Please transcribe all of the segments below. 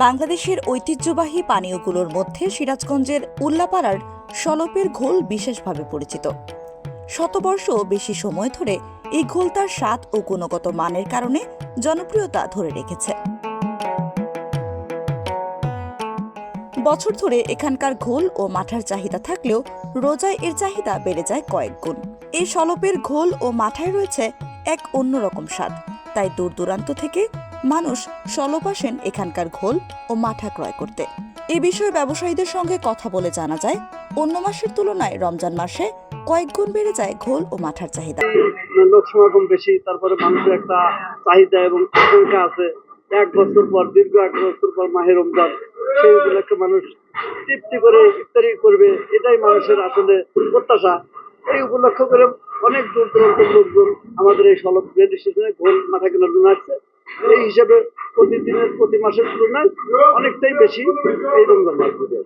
বাংলাদেশের ঐতিহ্যবাহী পানীয়গুলোর মধ্যে সিরাজগঞ্জের উল্লাপাড়ার সলপের ঘোল বিশেষভাবে পরিচিত। শতবর্ষ বেশি সময় ধরে এই ঘোল তার স্বাদ ও গুণগত মানের কারণে জনপ্রিয়তা ধরে রেখেছে। বছর ধরে এখানকার ঘোল ও মাঠার চাহিদা থাকলেও রোজায় এর চাহিদা বেড়ে যায় কয়েক গুণ। এই সলপের ঘোল ও মাঠায় রয়েছে এক অন্যরকম স্বাদ, তাই দূর দূরান্ত থেকে মানুষ সলপ আসেন এখানকার ঘোল ও মাঠা ক্রয় করতে। এ বিষয়ে ব্যবসায়ীদের সঙ্গে কথা বলে জানা যায়, অন্য মাসের তুলনায় রমজান মাসে কয়েক গুণ বেড়ে যায় ঘোল ও মাঠার চাহিদা। লোক সমাগম বেশি, তারপরে মানুষের একটা চাহিদা এবং আকাঙ্ক্ষা আছে। এক বছর পর, দীর্ঘ 1 বছর পর মাহে রমজান, সেই উপলক্ষে মানুষ তৃপ্তি করে ইফতারি করবে, এটাই মানুষের আসলে প্রত্যাশা। এই উপলক্ষ করে অনেক দূর দূরান্তের লোকজন আমাদের এই সলপ রেল স্টেশনে ঘোল মাঠা কেনার জন্য আসছে। এই হিসেবে প্রতি মাসের তুলনায় অনেকটাই বেশি এই রমজান মাস জুড়ে।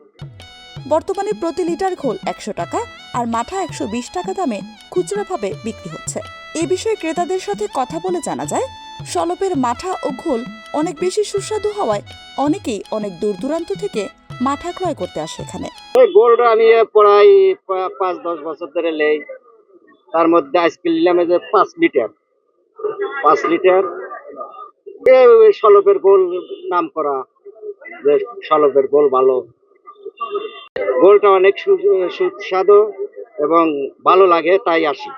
বর্তমানে প্রতি লিটার ঘোল 100 টাকা আর মাঠা 120 টাকা দামে খুচরাভাবে বিক্রি হচ্ছে। এই বিষয়ে ক্রেতাদের সাথে কথা বলে জানা যায়, সলপের মাঠা ও ঘোল অনেক বেশি সুস্বাদু হওয়ায় অনেকেই অনেক দূর দূরান্ত থেকে মাঠা ক্রয় করতে আসে এখানে। এই গোলটা আমি প্রায় 5-10 বছর ধরে নেই। তার মধ্যে আজকে নিলাম যে 5 লিটার এই সলপের গোল নাম করা, যে সলপের গোল ভালো, গোলটা অনেক সুস্বাদু এবং ভালো লাগে, তাই আসি।